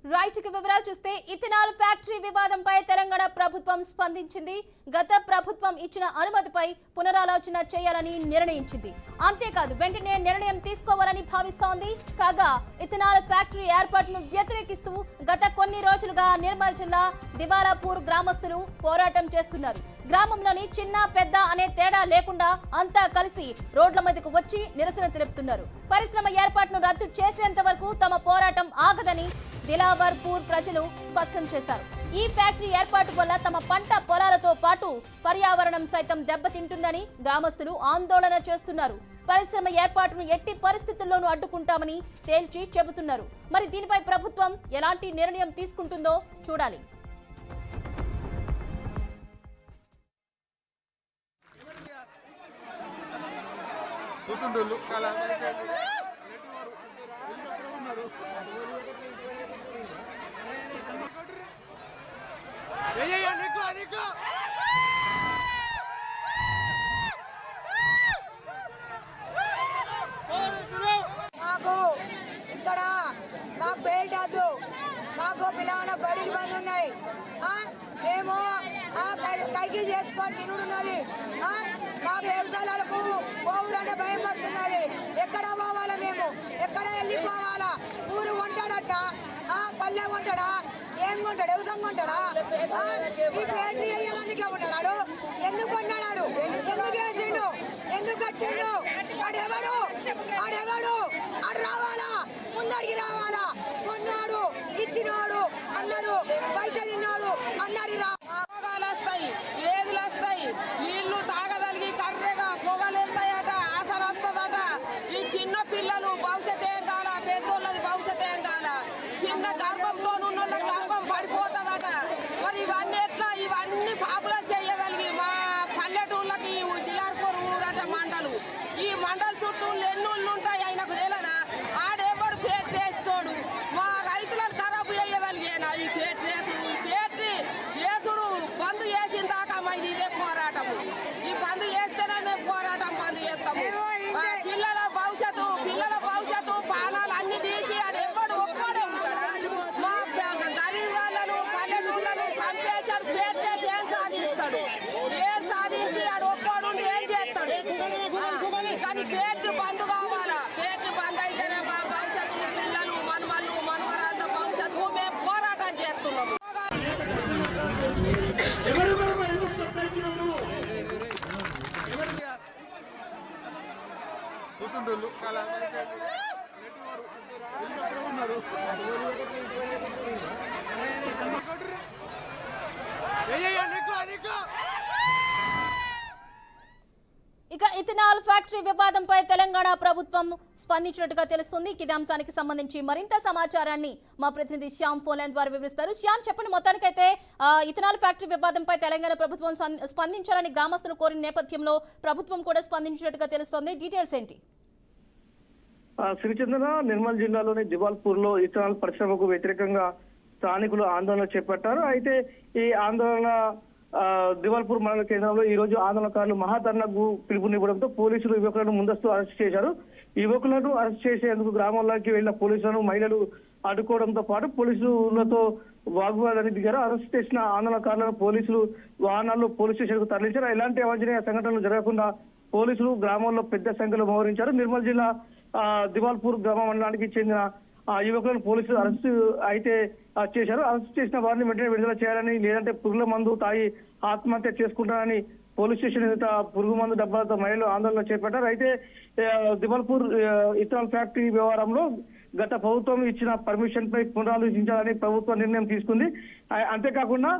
Right కి వివరాలు చూస్తే ఇథనాల్ ఫ్యాక్టరీ వివాదంపై తెలంగాణ ప్రభుత్వం స్పందించింది. గత ప్రభుత్వం ఇచ్చిన అనుమతిపై పునరాలోచన చేయాలని నిర్ణయించింది. అంతేకాదు వెంటనే నిర్ణయం తీసుకోవాలని భావిస్తోంది. కాగా ఇథనాల్ ఫ్యాక్టరీ ఏర్పాటును వ్యతిరేకిస్తూ గత కొన్ని రోజులుగా నిర్మల్ జిల్లా దివాలాపూర్ గ్రామస్తులు పోరాటం చేస్తున్నారు. గ్రామంలోని చిన్న పెద్ద అనే తేడా లేకుండా అంతా కలిసి రోడ్ల మీదకు వచ్చి నిరసన తెలుపుతున్నారు. పరిశ్రమ ఏర్పాటును రద్దు చేసేంత వరకు తమ పోరాటం ఆగదని దిలావర్పూర్ ప్రజలు స్పష్టం చేశారు. ఈ ఫ్యాక్టరీ ఏర్పాటు వల్ల తమ పంట పొలాలతో పాటు పర్యావరణం సైతం దెబ్బతింటుందని గ్రామస్తులు ఆందోళన చేస్తున్నారు. పరిశ్రమ ఏర్పాటును ఎట్టి పరిస్థితుల్లోనూ అడ్డుకుంటామని తేల్చి చెబుతున్నారు. మరి దీనిపై ప్రభుత్వం ఎలాంటి నిర్ణయం తీసుకుంటుందో చూడాలి. మాకు ఇక్కడ మాకు బెల్ట్ వద్దు, మాకు పిల్లల బడికి బంద్ ఉన్నాయి. మేము కైకిలు చేసుకొని తినుడున్నది. మాకు వ్యవసాయాలకు పోవుడంటే భయం పడుతున్నది. ఎక్కడ పోవాలా, మేము ఎక్కడ వెళ్ళిపోవాలా? ఊరు కొంటాడట, పల్లె కొంటాడా, ఏం కొంటాడు? వ్యవసాయం కొంటాడా? ఈ పేరు వేయడానికి ఉన్నాడు. ఎందుకు కొన్నాడు? ఎందుకు వేసిండు? ఎందుకు కట్టిండు? ఆడెవడు? ఆడెవడు? ఆడు రావాలా, ముందడికి రావాలా? కొన్నాడు, ఇచ్చినాడు అన్నారు, పైసలు తిన్నాడు అన్నారు. రోగాలు వస్తాయి, వేదులు వస్తాయి, నీళ్లు తాగదలిగి కర్రెగా పొగలు వెళ్తాయట, ఆసన వస్తుందట. ఈ చిన్న పిల్లలు భవిష్యత్ ఏం కాల, పెద్దోళ్ళది భవిష్యత్ ఏం కాల, చిన్న గర్భంతో ఉన్న గర్భం పడిపోతుందట. మరి ఇవన్నీ ఎట్లా? ఇవన్నీ పాపుల చేయగలిగి మా పల్లెటూళ్ళకి దిలార్పూర్ ఊరట మండలు, ఈ మండల చుట్టూ ఎన్నుళ్ళు ఉంటాయి. ఆయనకు తెలియదా? ఆడెవడు పేట్ వేసుకోడు. మా రైతులను ఖరాబు చేయగలిగేనా ఈ పేట్ వేసుడు? ఈ పేట్ వేసుడు బంద్ చేసిన దాకా మాది ఇదే పోరాటము. ఈ బంద్ చేస్తేనే మేము పోరాటం బంద్ చేస్తాము. పిల్లల భవిష్యత్తు పానాలు అన్ని తీసి ఆడెవ్వడు ఒక్కడే మా గరీబ్ వాళ్ళను పల్లెటూళ్ళను చంపేశాడు. పేట్ వేసి ఏం సాధిస్తాడు? ఏం సాధించి ఆడు ఒక్కడు ఏం చేస్తాడు? కానీ పేట్ బంద్ కావాలా? పేట్ బంద్ అయితేనే మా భవిష్యత్తు, పిల్లలు మనమల్లు మనవరాళ్ళ భవిష్యత్తు మేము పోరాటం చేస్తున్నాము. ఇక ఇథనాల్ ఫ్యాక్టరీ వివాదంపై తెలంగాణ ప్రభుత్వం స్పందించినట్టుగా తెలుస్తుంది. ఇదే అంశానికి సంబంధించి మరింత సమాచారాన్ని మా ప్రతినిధి శ్యామ్ ఫోన్ లైన్ ద్వారా వివరిస్తారు. శ్యామ్, చెప్పండి. మొత్తానికైతే ఇథనాల్ ఫ్యాక్టరీ వివాదంపై తెలంగాణ ప్రభుత్వం స్పందించాలని గ్రామస్తులు కోరిన నేపథ్యంలో ప్రభుత్వం కూడా స్పందించినట్టుగా తెలుస్తోంది. డీటెయిల్స్ ఏంటి? శ్రీచంద్ర, నిర్మల్ జిల్లాలోని దివాల్పూర్ లో ఇథనాల్ పరిశ్రమకు వ్యతిరేకంగా స్థానికులు ఆందోళన చేపట్టారు. అయితే ఈ ఆందోళన దివాల్పూర్ మండల కేంద్రంలో ఈ రోజు ఆందోళనకారులు మహాధర్నాకు పిలుపునివ్వడంతో పోలీసులు యువకులను ముందస్తు అరెస్ట్ చేశారు. యువకులను అరెస్ట్ చేసేందుకు గ్రామంలోకి వెళ్లిన పోలీసులను మహిళలు అడ్డుకోవడంతో పాటు పోలీసులతో వాగ్వాదానికి దిగారు. అరెస్ట్ చేసిన ఆందోళనకారులను పోలీసులు వాహనాల్లో పోలీస్ స్టేషన్ కు తరలించారు. ఎలాంటి అవాంఛనీయ సంఘటనలు జరగకుండా పోలీసులు గ్రామంలో పెద్ద సంఖ్యలో మోహరించారు. నిర్మల్ జిల్లా దివాల్పూర్ గ్రామ మండలానికి చెందిన యువకులను పోలీసులు అరెస్ట్ అయితే చేశారు. అరెస్ట్ చేసిన వారిని వెంటనే విడుదల చేయాలని, లేదంటే పురుగుల మందు తాగి ఆత్మహత్య చేసుకుంటారని పోలీస్ స్టేషన్ ఎదుట పురుగు మందు డబ్బాలతో మహిళలు ఆందోళన చేపట్టారు. అయితే దివాల్పూర్ ఇథనాల్ ఫ్యాక్టరీ వ్యవహారంలో గత ప్రభుత్వం ఇచ్చిన పర్మిషన్ పై పునరాలోచించాలని ప్రభుత్వం నిర్ణయం తీసుకుంది. అంతేకాకుండా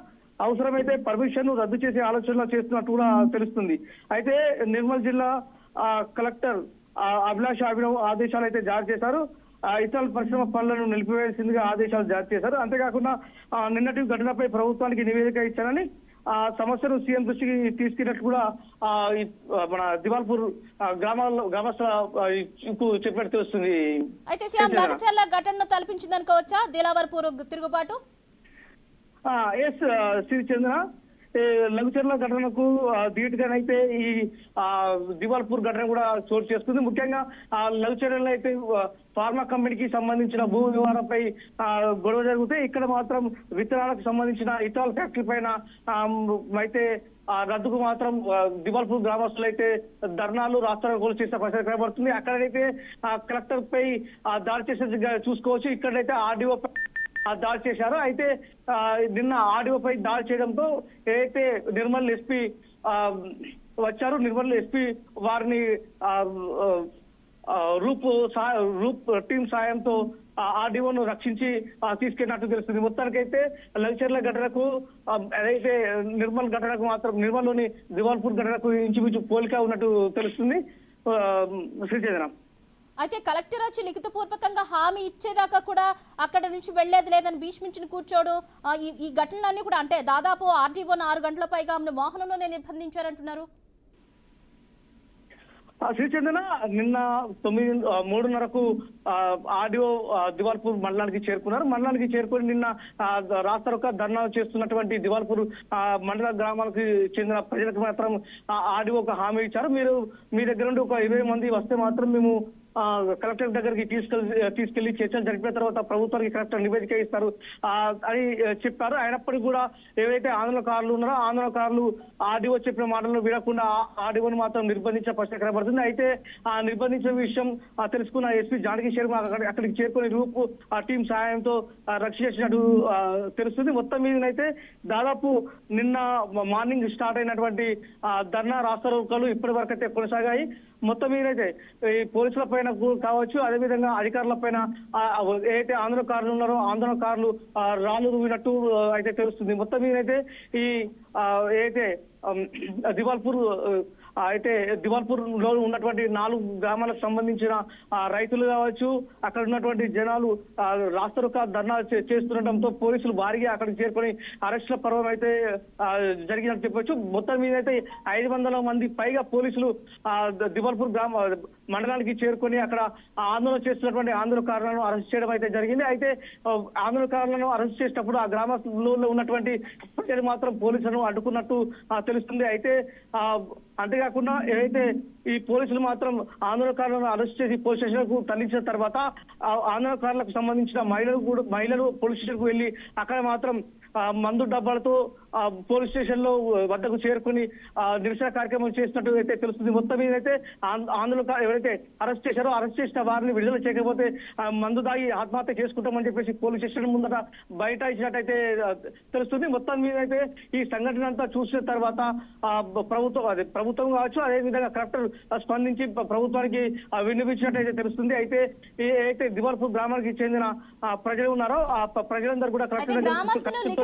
అవసరమైతే పర్మిషన్ రద్దు చేసే ఆలోచనలు చేస్తున్నట్టు కూడా తెలుస్తుంది. అయితే నిర్మల్ జిల్లా కలెక్టర్ అభిలాష్ అభినవ్ ఆదేశాలు అయితే జారీ చేశారు. ఇథనాల్ పరిశ్రమ పనులను నిలిపివేయాల్సిందిగా ఆదేశాలు జారీ చేశారు. అంతేకాకుండా నిన్నటి ఘటనపై ప్రభుత్వానికి నివేదిక ఇచ్చారని, సమస్యను సీఎం దృష్టికి తీసుకెళ్ళినట్టు కూడా మన దివాల్పూర్ గ్రామస్తులకు చెప్పినట్టు తెలుస్తుంది. అయితే శ్యామ్, లగచర్ల ఘటనను తలపించిందనుకోవచ్చా దిలావర్పూర్ తిరుగుబాటు? ఎస్ శ్రీచంద్ర, లఘుచర్ల ఘటనకు ధీటుగానైతే ఈ దివాల్పూర్ ఘటన కూడా చోటు చేసుకుంది. ముఖ్యంగా లఘుచర్లలో అయితే ఫార్మా కంపెనీకి సంబంధించిన భూ వివాదంపై గొడవ జరిగితే ఇక్కడ మాత్రం విత్తనాలకు సంబంధించిన ఇథాల్ ఫ్యాక్టరీ పైన అయితే రద్దుకు మాత్రం దివాల్పూర్ గ్రామస్తులు అయితే ధర్నాలు రాస్తారోకోలు చేసే పరిస్థితి కనబడుతుంది. అక్కడైతే కలెక్టర్ పై దాడి చేసేది చూసుకోవచ్చు. ఇక్కడైతే ఆర్డీఓ దాడి చేశారు. అయితే నిన్న ఆర్డీఓపై దాడి చేయడంతో ఏదైతే నిర్మల్ ఎస్పీ వచ్చారు, నిర్మల్ ఎస్పీ వారిని రూప్ టీం సాయంతో ఆర్డీఓను రక్షించి తీసుకెళ్ళినట్టు తెలుస్తుంది. మొత్తానికైతే లఘుచర్ల ఘటనకు అదైతే నిర్మల్ ఘటనకు మాత్రం నిర్మల్లోని దివాల్పూర్ ఘటనకు ఇంచుమించు పోలిక ఉన్నట్టు తెలుస్తుంది. శ్రీచంద్ర, అయితే కలెక్టర్ వచ్చి లిఖితపూర్వకంగా హామీ ఇచ్చేదాకా కూడా అక్కడ నుంచి వెళ్లేది లేదని భీష్మించిన కూర్చోవడం, ఈ ఘటనలన్నీ కూడా అంటే దాదాపు ఆర్డీఓను 6 గంటల పైగా ఆమెను వాహనంలోనే నిర్బంధించారంటున్నారు. శ్రీచందన నిన్న 3:30కు ఆర్డీఓ దివాల్పూర్ మండలానికి చేరుకున్నారు. మండలానికి చేరుకొని నిన్న రాస్తారోక ధర్నా చేస్తున్నటువంటి దివాల్పూర్ మండల గ్రామాలకు చెందిన ప్రజలకు మాత్రం ఆర్డీఓ ఒక హామీ ఇచ్చారు. మీరు మీ దగ్గర నుండి ఒక 20 మంది వస్తే మాత్రం మేము కలెక్టర్ దగ్గరికి తీసుకెళ్లి చర్చలు జరిపిన తర్వాత ప్రభుత్వానికి కలెక్టర్ నివేదిక ఇస్తారు అని చెప్పారు. అయినప్పటికీ కూడా ఏవైతే ఆందోళనకారులు ఉన్నారో ఆందోళనకారులు ఆర్డీఓ చెప్పిన మాటలను వినకుండా ఆర్డీఓను మాత్రం నిర్బంధించే పరిస్థితి కనబడుతుంది. అయితే ఆ నిర్బంధించిన విషయం తెలుసుకున్న ఎస్పీ జానకి శర్మ అక్కడికి చేరుకుని రూప్ టీం సహాయంతో రక్షించినట్టు తెలుస్తుంది. మొత్తం మీదనైతే దాదాపు నిన్న మార్నింగ్ స్టార్ట్ అయినటువంటి ధర్నా రాస్తారోకలు ఇప్పటి వరకు అయితే కొనసాగాయి. మొత్తం మీదైతే ఈ పోలీసుల పైన కావచ్చు, అదేవిధంగా అధికారుల పైన ఏదైతే ఆందోళనకారులు ఉన్నారో ఆందోళనకారులు రాళ్ళు రువినట్టు అయితే తెలుస్తుంది. మొత్తం మీదైతే ఈ ఏదైతే దివాల్పూర్ లో ఉన్నటువంటి 4 గ్రామాలకు సంబంధించిన రైతులు కావచ్చు, అక్కడ ఉన్నటువంటి జనాలు రాస్తారోక ధర్నా చేస్తుండటంతో పోలీసులు భారీగా అక్కడికి చేరుకొని అరెస్టుల పర్వం అయితే జరిగినట్టు చెప్పొచ్చు. మొత్తం మీద అయితే 500 మంది పైగా పోలీసులు దివాల్పూర్ మండలానికి చేరుకొని అక్కడ ఆందోళన చేస్తున్నటువంటి ఆందోళనకారులను అరెస్ట్ చేయడం అయితే జరిగింది. అయితే ఆందోళనకారులను అరెస్ట్ చేసేటప్పుడు ఆ గ్రామంలో ఉన్నటువంటి ప్రజలు మాత్రం పోలీసులను అడ్డుకున్నట్టు తెలుస్తుంది. అయితే అంతేకాకుండా ఏదైతే ఈ పోలీసులు మాత్రం ఆందోళనకారులను అరెస్ట్ చేసి పోలీస్ స్టేషన్ కు తరలించిన తర్వాత ఆందోళనకారులకు సంబంధించిన మహిళలు పోలీస్ స్టేషన్ కు వెళ్లి అక్కడ మాత్రం మందు డబ్బాలతో పోలీస్ స్టేషన్ లో వద్దకు చేరుకుని నిరసన కార్యక్రమం చేసినట్టు అయితే తెలుస్తుంది. మొత్తం మీద అయితే ఆందోళన ఎవరైతే అరెస్ట్ చేశారో అరెస్ట్ చేసిన వారిని విడుదల చేయకపోతే మందు దాగి ఆత్మహత్య చేసుకుంటామని చెప్పేసి పోలీస్ స్టేషన్ ముందట బయట ఇచ్చినట్టయితే తెలుస్తుంది. మొత్తం మీద అయితే ఈ సంఘటన అంతా చూసిన తర్వాత ప్రభుత్వం కావచ్చు, అదేవిధంగా కలెక్టర్ స్పందించి ప్రభుత్వానికి విన్నవించినట్టయితే తెలుస్తుంది. అయితే ఏదైతే దివాల్పూర్ గ్రామానికి చెందిన ప్రజలు ఉన్నారో ఆ ప్రజలందరూ కూడా కలెక్టర్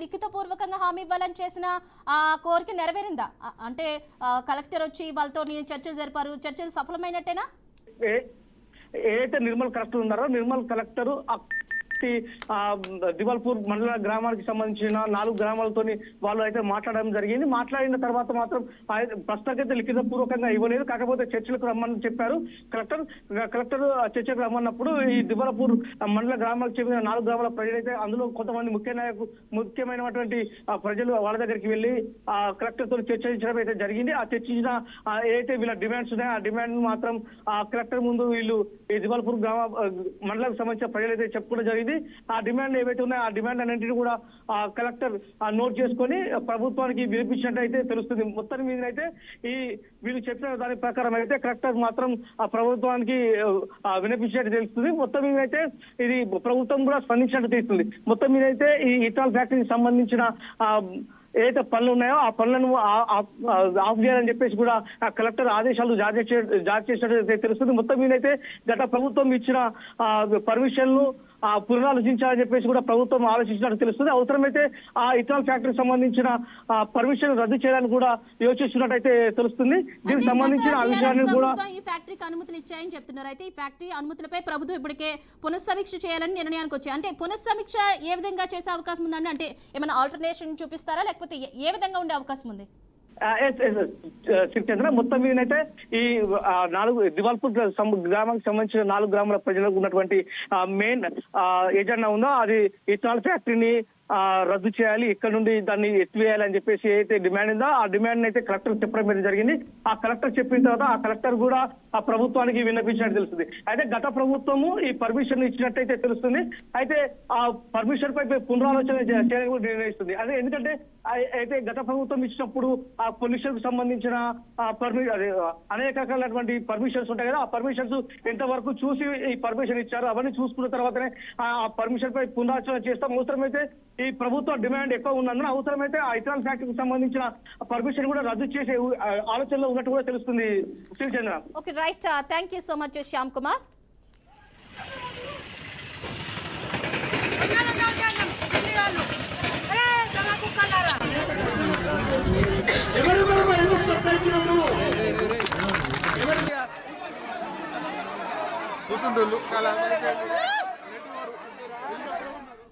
లిఖితపూర్వకంగా హామీ ఇవ్వాలని చేసిన ఆ కోరిక నెరవేరిందా? అంటే కలెక్టర్ వచ్చి వాళ్ళతో చర్చలు జరిపారు, చర్చలు సఫలమైనట్టేనా? ఏదైతే నిర్మల్ కలెక్టర్ ఉన్నారో నిర్మల్ కలెక్టర్ దివాల్పూర్ మండల గ్రామానికి సంబంధించిన 4 గ్రామాలతో వాళ్ళు అయితే మాట్లాడడం జరిగింది. మాట్లాడిన తర్వాత మాత్రం ప్రస్తుతానికైతే లిఖిత పూర్వకంగా ఇవ్వలేదు. కాకపోతే చర్చలకు రమ్మని చెప్పారు కలెక్టర్ చర్చకు రమ్మన్నప్పుడు ఈ దివాల్పూర్ మండల గ్రామాలకు చెందిన 4 గ్రామాల ప్రజలైతే అందులో కొంతమంది ముఖ్యమైనటువంటి ప్రజలు వాళ్ళ దగ్గరికి వెళ్లి కలెక్టర్ తో చర్చించడం అయితే జరిగింది. ఆ చర్చించిన ఏదైతే వీళ్ళ డిమాండ్స్ ఉన్నాయో ఆ డిమాండ్ మాత్రం కలెక్టర్ ముందు వీళ్ళు ఈ దివాల్పూర్ మండలానికి సంబంధించిన ప్రజలైతే చెప్పుకోవడం జరిగింది. ఆ డిమాండ్ ఏవైతే ఉన్నాయో ఆ డిమాండ్ అన్నింటినీ కూడా కలెక్టర్ నోట్ చేసుకొని ప్రభుత్వానికి వినిపించినట్టయితే తెలుస్తుంది. మొత్తం మీద అయితే ఈ వీళ్ళు చెప్పిన దాని ప్రకారం అయితే కలెక్టర్ మాత్రం ప్రభుత్వానికి వినిపించినట్టు తెలుస్తుంది. మొత్తం మీద అయితే ఇది ప్రభుత్వం కూడా స్పందించినట్టు తెలుస్తుంది. మొత్తం మీద అయితే ఈ ఇథాల్ ఫ్యాక్టరీకి సంబంధించిన ఏదైతే పనులు ఉన్నాయో ఆ పనులను ఆఫ్ చేయాలని చెప్పేసి కూడా కలెక్టర్ ఆదేశాలు జారీ చేసినట్టు తెలుస్తుంది. మొత్తం మీదైతే గత ప్రభుత్వం ఇచ్చిన పర్మిషన్లు పునరాలోచించాలని చెప్పేసి కూడా ప్రభుత్వం ఆలోచించినట్టు తెలుస్తుంది. అవసరమైతే ఆ ఇథాల్ ఫ్యాక్టరీకి సంబంధించిన పర్మిషన్ రద్దు చేయడానికి కూడా యోచిస్తున్నట్టయితే తెలుస్తుంది. దీనికి సంబంధించిన ఆ విషయాన్ని కూడా ఈ ఫ్యాక్టరీకి అనుమతులు ఇచ్చాయని చెప్తున్నారు. అయితే ఈ ఫ్యాక్టరీ అనుమతులపై ప్రభుత్వం ఇప్పటికే పునఃసమీక్ష చేయాలని నిర్ణయానికి వచ్చాయి. అంటే పునఃసమీక్ష ఏ విధంగా చేసే అవకాశం ఉందండి? అంటే ఏమైనా ఆల్టర్నేషన్ చూపిస్తారా, లేకపోతే ఏ విధంగా ఉండే అవకాశం ఉంది? శ్రీచంద్ర, మొత్తం మీదనైతే ఈ 4 దివాల్పూర్ గ్రామానికి సంబంధించిన 4 గ్రామాల ప్రజలకు ఉన్నటువంటి మెయిన్ ఏజెండా ఉందో అది ఇథనాల్ ఫ్యాక్టరీని రద్దు చేయాలి, ఇక్కడ నుండి దాన్ని ఎత్తివేయాలి అని చెప్పేసి అయితే డిమాండ్ ఉందో ఆ డిమాండ్ అయితే కలెక్టర్ చెప్పడం మీద జరిగింది. ఆ కలెక్టర్ చెప్పిన తర్వాత ఆ కలెక్టర్ కూడా ఆ ప్రభుత్వానికి విన్నపించినట్టు తెలుస్తుంది. అయితే గత ప్రభుత్వము ఈ పర్మిషన్ ఇచ్చినట్టయితే తెలుస్తుంది. అయితే ఆ పర్మిషన్ పై పునరాలోచన చేయాలని కూడా నిర్ణయిస్తుంది. అదే ఎందుకంటే అయితే గత ప్రభుత్వం ఇచ్చినప్పుడు ఆ పొల్యూషన్ కు సంబంధించిన అనేక రకాలైనటువంటి పర్మిషన్స్ ఉంటాయి కదా, ఆ పర్మిషన్స్ ఎంతవరకు చూసి ఈ పర్మిషన్ ఇచ్చారు అవన్నీ చూసుకున్న తర్వాతనే ఆ పర్మిషన్ పై పునరాలోచన చేస్తాం. అవసరమైతే ఈ ప్రభుత్వ డిమాండ్ ఎక్కువ ఉన్నందున అవసరమైతే ఆ ఇథనాల్ ఫ్యాక్టరీకి సంబంధించిన పర్మిషన్ కూడా రద్దు చేసే ఆలోచనలో ఉన్నట్టు కూడా తెలుస్తుంది. Srichandra. Okay right, thank you so much Shyam Kumar. కూర్చుంటోళ్ళు